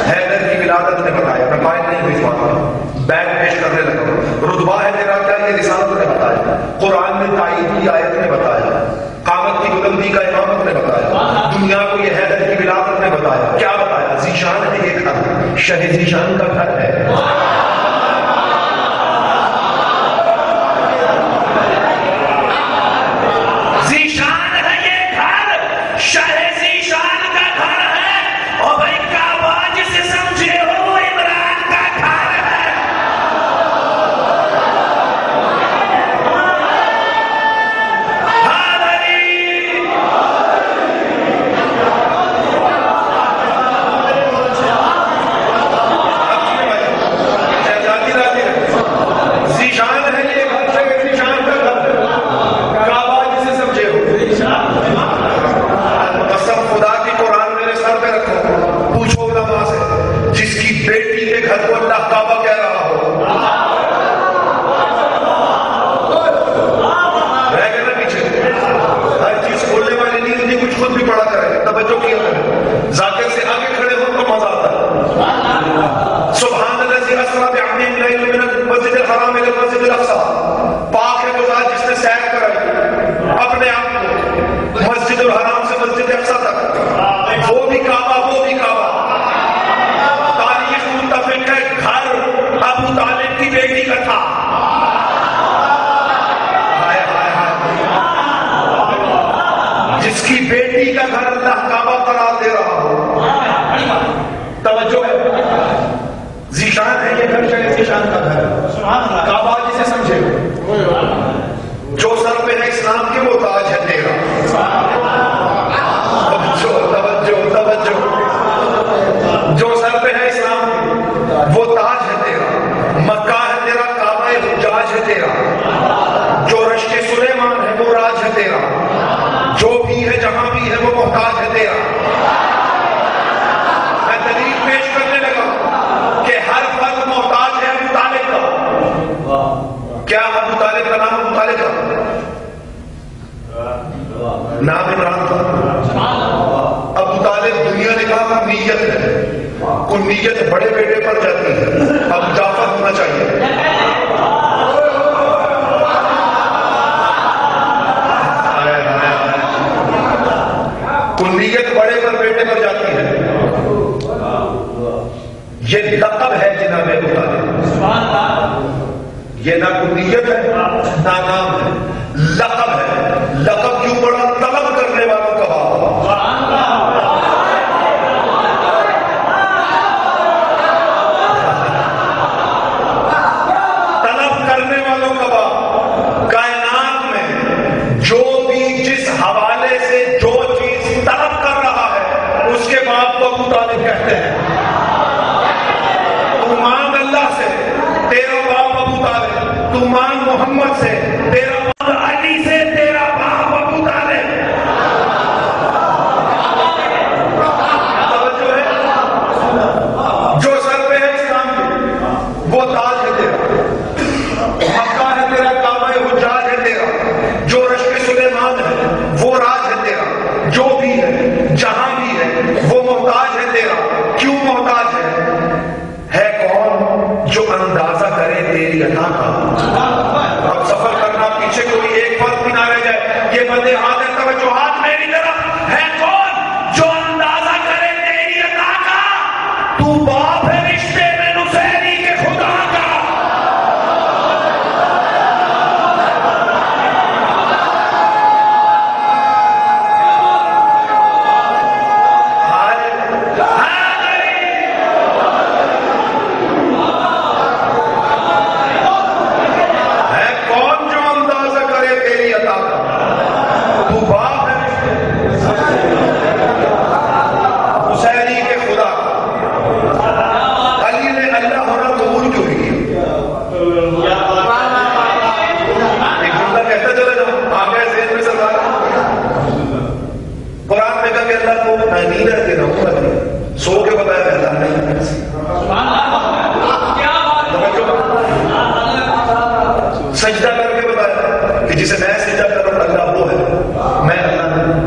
حیدر کی ولادت نے بتایا، میں قائل نہیں ہوئی بات، بیگ پیش کرنے لگا، رتبہ ہے تیرا کیا، یہ رسالت نے بتایا، قرآن میں تائید کی آیت نے بتایا، قامت کی بلندی کا امامت نے بتایا، دنیا کو یہ حیدر کی ولادت نے بتایا۔ کیا بتایا؟ ذیشان ہے یہ گھر، شہ ذیشان کا گھر ہے۔ ذیشان ہے یہ گھر، شہ ذیشان کا گھر ہے، اور بھائی کعبہ جسے سمجھے ہو عمران کا گھر ہے۔ ذیشان ہے یہ گھر، شہ ذیشان کا گھر ہے، کعبہ جسے سمجھے ہو۔ قسم خدا کی قرآن میرے سر پہ رکھو، پوچھو علماء سے، جس کی بیٹی کے گھر کو اللہ کعبہ کہہ رہا ہو، رہ گئے نا پیچھے؟ ہر چیز کھولنے والی نہیں ہوتی، کچھ خود بھی پڑھا کرے، توجہ کیا کرے، ذاکر سے آگے کھڑے ہو تو مزہ آتا ہے۔ سبحان الذی اسری بعبدہ لیلا من المسجد الحرام الی المسجد الاقصی، پاک ہے خدا جس نے سیر کرائی اپنے آپ کو مسجد الحرام سے مسجد اقصی تک، وہ بھی کعبہ، وہ بھی کعبہ۔ تاریخ متفق ہے گھر ابو طالب کی بیٹی کا تھا۔ جس کی بیٹی کا گھر اللہ کعبہ قرار دے رہا ہو، توجہ ہے، ذیشان ہے یہ گھر، شہ ذیشان کا گھر، کعبہ جسے سمجھے ہو، جو سر پہ ہے اسلام کی وہ تاج ہے تیرا۔ توجہ، جو سر پہ ہے اسلام کی وہ تاج ہے تیرا، مکہ ہے تیرا، کعبہ حجاج ہے تیرا، جو رشک سلیمان ہے وہ راج ہے تیرا، جو بھی ہے جہاں بھی ہے وہ محتاج ہے تیرا۔ میں دلیل پیش کرنے لگا کہ ہر فرد محتاج ہے ابو طالب کا۔ کیا ابو طالب کا نام ابو طالب کا نام عمران تھا؟ ابو طالب دنیا نے کہا نیت ہے، کوئی نیت بڑے بیٹے پر جاتی ہے، اب جعفر ہونا چاہیے۔ کوئی نیت بڑے پر بیٹے پر جاتی ہے، یہ لقب ہے جناب ابو طالب، یہ نہ کوئی نیت ہے نہ نام ہے، لقب ہے۔ لقب کیوں پڑا؟ طلب کرنے والوں کا باپ۔ ابو طالب کہتے ہیں تو مانگ اللہ سے، تیرا باپ ابو طالب، تو مانگ محمد سے، تیرا باپ علی سے، تیرا باپ ابو طالب. توجہ ہے؟ جو سر پہ ہے اسلام کے وہ تاج ہے تیرا، مکہ ہے تیرا، کعبہ حجاج ہے تیرا، جو رشک سلیمان ہے وہ راج ہے تیرا، جو بھی ہے جہاں بھی ہے وہ محتاج ہے تیرا. کیوں محتاج ہے کون؟ جو اندازہ کرے تیری عطا کا. اب سفر کرنا پیچھے کوئی ایک فرق بھی نہ رہ جائے. یہ بندے حاضر توجہات میری طرف ہے کون؟ جو اندازہ کرے تیری عطا کا. تو باپ ہے رشتے میں نصیری کے خدا کا. سو کے بتایا پہلا نہیں، سجدہ کر کے بتایا کہ جسے میں سجدہ کروں اللہ وہ ہے، میں اللہ نہیں.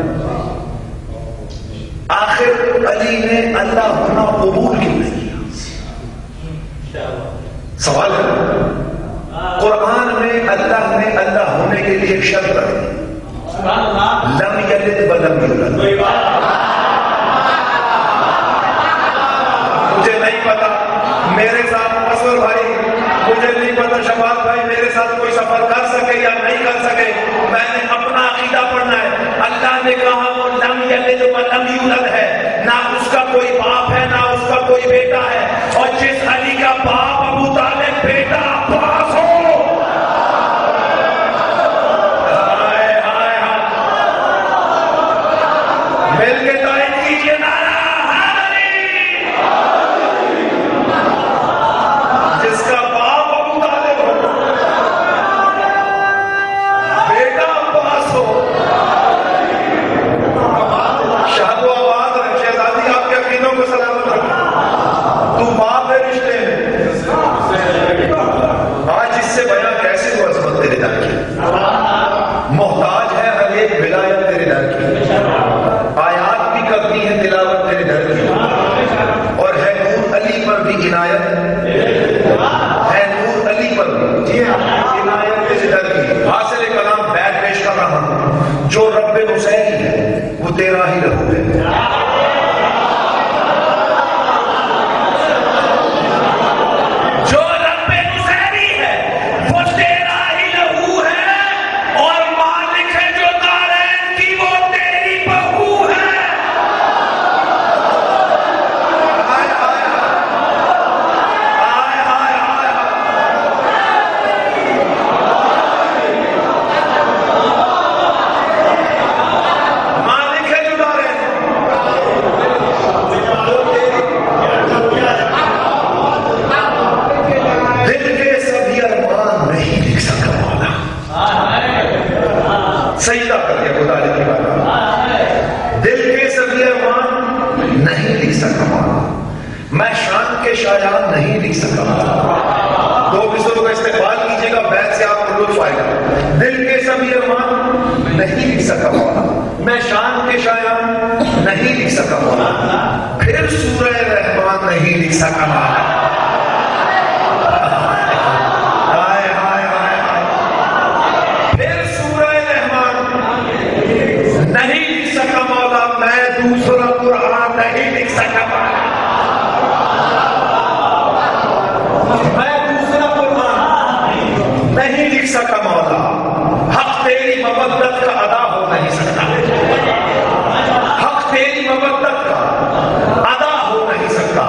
آخر علی نے اللہ ہونا قبول کیوں نہیں کیا؟ سوال ہے. قرآن میں اللہ نے اللہ ہونے کے لیے ایک شرط رکھی، لم یلد ولم یولد. مجھے نہیں پتا میرے ساتھ اصغر بھائی، مجھے نہیں پتا شفاعت بھائی میرے ساتھ کوئی سفر کر سکے یا نہیں کر سکے. میں نے اپنا عقیدہ پڑھنا ہے. اللہ نے کہا وہ لم یلد ولم یولد ہے، نہ اس کا کوئی باپ ہے نہ اس کا کوئی بیٹا ہے. اور جس علی کا باپ ابو طالب بیٹا عباس ہو، مل کے تائید کیجیے نعرہ جس کا باپ ابو طالب ہو، بیٹا عباس ہو. شہد و آباد رکھ، شہزادی آپ کے عقیدوں کو سلامت رکھ. تو باپ ہے رشتے میں. آج اس سے بیان کیسے ہو عظمت تیرے در کی. محتاج ہے ہر ایک ولایت تیرے در کی، آیات بھی کرتی ہے تلاوت تیرے در کی، اور ہے نور علی پر بھی عنایت، ہے نور علی پر بھی عنایت تیرے در کی. حاصل کلام بیت پیش کر رہا ہوں. جو رب نصیری ہے وہ تیرا ہی لہو ہے. جو رب نصیری ہے وہ تیرا ہی لہو ہے، اور مالک ہے جو دارین کی وہ تیری بہو ہے. مالک ہے جو دارین دل کے سبھی ارمان نہیں لکھ سکا مولا. سجدہ کر کے خدا کی بات، دل کے سبھی ارمان نہیں لکھ سکا مولا، میں شان کے شایان نہیں لکھ سکا مولا. دو بزرگوں کا استقبال کیجیے گا، بیت سے آپ کو لطف آئے گا. دل کے سبھی ارمان نہیں لکھ سکا مولا، میں شان کے شایان نہیں لکھ سکا مولا. پھر سورہ رحمان نہیں لکھ سکا مولا. نہیں لکھ سکا مولا، میں دوسرا قرآن نہیں لکھ سکا مولا. میں دوسرا قرآن نہیں لکھ سکا مولا. حق تیری مودت کا ادا ہو نہیں سکتا، حق تیری مودت کا ادا ہو نہیں سکتا.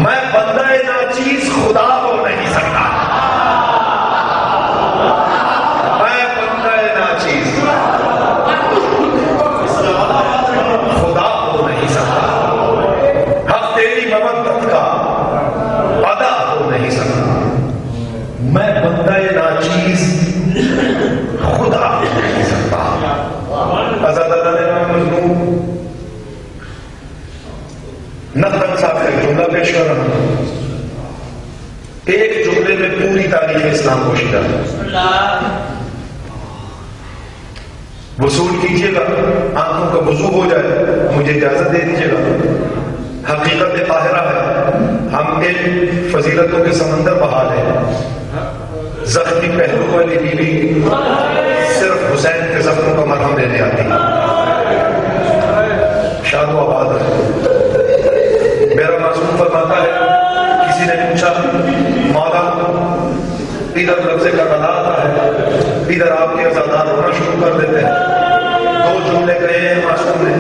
میں بندہ ناچیز خدا ہو نہیں سکتا. میں بندہ ناچیز خدا ہو نہیں سکتا. مودت کا ادا ہو نہیں سکتا، میں بندہ ناچیز خدا ہو نہیں سکتا۔ آزاد مظلوم نقل صاحب کا ایک جملہ پیش کر رہا ہوں، ایک جملے میں پوری تاریخ اسلام پوشیدہ ہے۔ وصول کیجیے گا، آنکھوں کا وضو ہو جائے، مجھے اجازت دے دیجیے گا۔ حقیقت قاہرہ ہے، ہم علم فضیلتوں کے سمندر بہا ہیں۔ زخمی پہلو والی بیوی صرف حسین کے زخموں کا مرہم لینے آتی ہے۔ شاد و آباد ہے۔ میرا معصوم فرماتا ہے، کسی نے پوچھا مولا ادھر لفظ کربلا آتا ہے، ادھر آپ کے عزادار ہونا شروع کر دیتے ہیں۔ دو جملے کہے ہیں معصوم نے،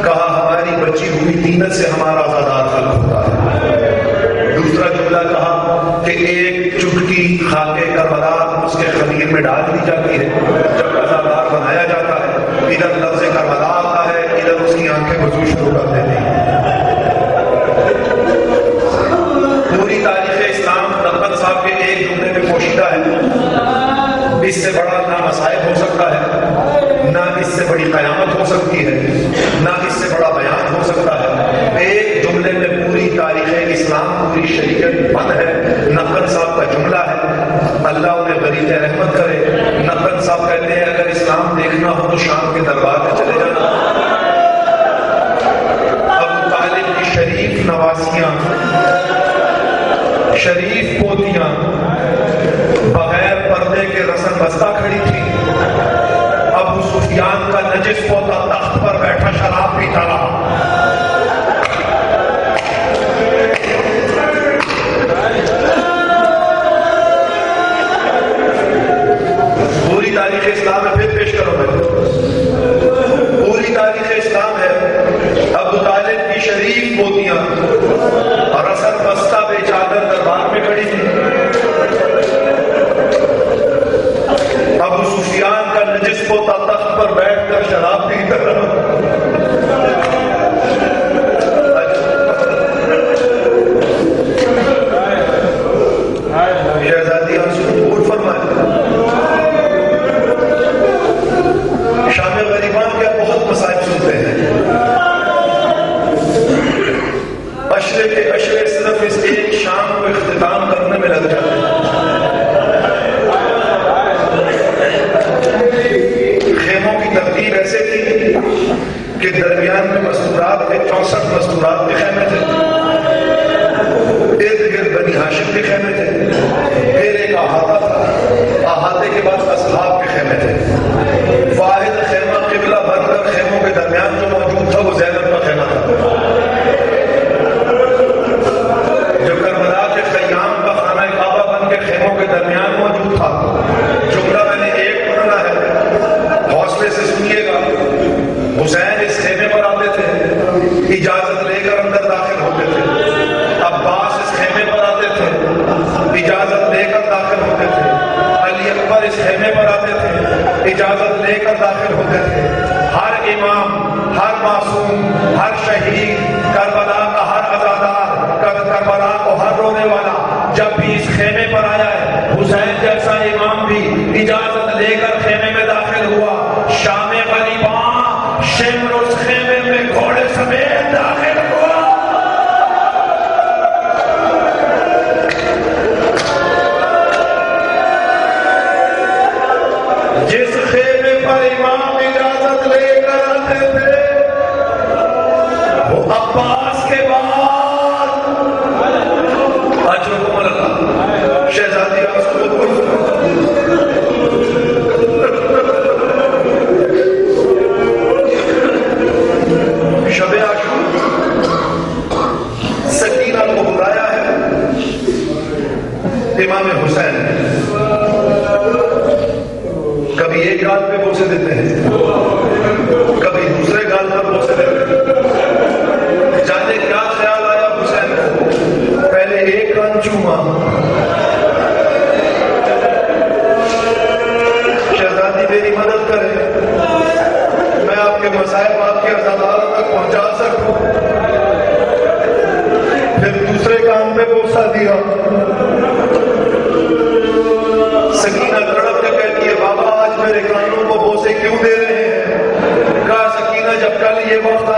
کہا ہماری بچی ہوئی تینت سے ہمارا عزادار خلق ہوتا ہے۔ دوسرا جملہ کہا کہ ایک چٹکی خاک کربلا اس کے خمیر میں ڈال دی جاتی ہے، جب عزادار بنایا جاتا ہے، ادھر لفظ کربلا آتا ہے، ادھر اس کی آنکھیں وضو شروع کر دیتی ہیں۔ پوری تاریخ اسلام نقل صاحب کے ایک جملے میں پوشیدہ ہے۔ اس سے بڑا نہ مصائب ہو سکتا ہے، نہ اس سے بڑی قیامت ہو سکتی ہے، نہ اس سے بڑا بیان ہو سکتا ہے۔ ایک جملے میں پوری تاریخ اسلام، پوری شریعت بند ہے۔ نقل صاحب کا جملہ ہے، اللہ انہیں غریب رحمت کرے۔ نقل صاحب کہتے ہیں اگر اسلام دیکھنا ہو تو شام کے دربار میں چلے جانا۔ ابو طالب کی شریف نواسیاں، شریف پوتیاں بغیر پردے کے رسم بستہ کھڑی تھی۔ ابو سفیان کا نجس پوتا تخت پر بیٹھا شراب پیتا رہا۔ پوری تاریخ اسلام ہے، پھر پیش کرو میں، پوری تاریخ اسلام ہے۔ ابو طالب کی شریف پوتیاں رسم بستہ بے چادر دربار میں کھڑی تھی۔ ابو سفیان کا نجس پوتا تخت پر بیٹھ کر شراب پیتا رہا۔ شہزادی بھول فرمائے، شام غریبان کے بہت مصائب سنتے ہیں۔ اشرے کے اشرے صرف اس ایک شام کو اختتام کرنے میں لگ جاتے ہیں۔ خیموں کی ترتیب ایسے تھی کہ درمیان میں مستورات کے 64 مستورات کے خیمے تھے، ارد گرد بنی ہاشم کے خیمے تھے، پھر ایک احاطہ تھا، احاطے کے بعد اصحاب کے خیمے تھے۔ واحد خیمہ قبلہ بن کر خیموں کے درمیان جو موجود تھا وہ زینب کا خیمہ تھا، جو کربلا کے خیام کا خانہ کعبہ بن کے خیموں کے درمیان موجود تھا۔ جملہ میں نے ایک پڑھنا ہے، حوصلے سے سنیے گا۔ حسین اس خیمے پر آتے تھے، اجازت لے کر اندر داخل ہوتے تھے۔ عباس اس خیمے پر آتے تھے، اجازت لے کر داخل ہوتے تھے۔ علی اکبر اس خیمے پر آتے تھے، اجازت لے کر داخل ہوتے تھے۔ ہر امام، ہر معصوم، ہر شہید، کربلا کا ہر عزادار، کربلا کو ہر رونے والا جب بھی اس خیمے پر آیا ہے، حسین جیسا امام بھی اجازت لے کر خیمے میں داخل ہوا۔ شام غریباں شمر اس خیمے میں گھوڑے سمیت داخل ہوا۔ جس خیمے پر امام اجازت لے کر آتے تھے وہ عباس کے بعد شہزادی شب عاشور سکینہ کو بلایا ہے امام حسین، کبھی ایک گال پہ بوسے دیتے ہیں، کبھی دوسرے گال پر بوسے دیتے ہیں۔ جانے کیا خیال آیا حسین کو، پہلے ایک کان چوما۔ شہزادی میری مدد کرے، میں آپ کے مسائل آپ کے عزاداروں تک پہنچا سکوں۔ میرے کانوں کو بوسے کیوں دے رہے ہیں؟ کہا سکینہ جب کل یہ وقت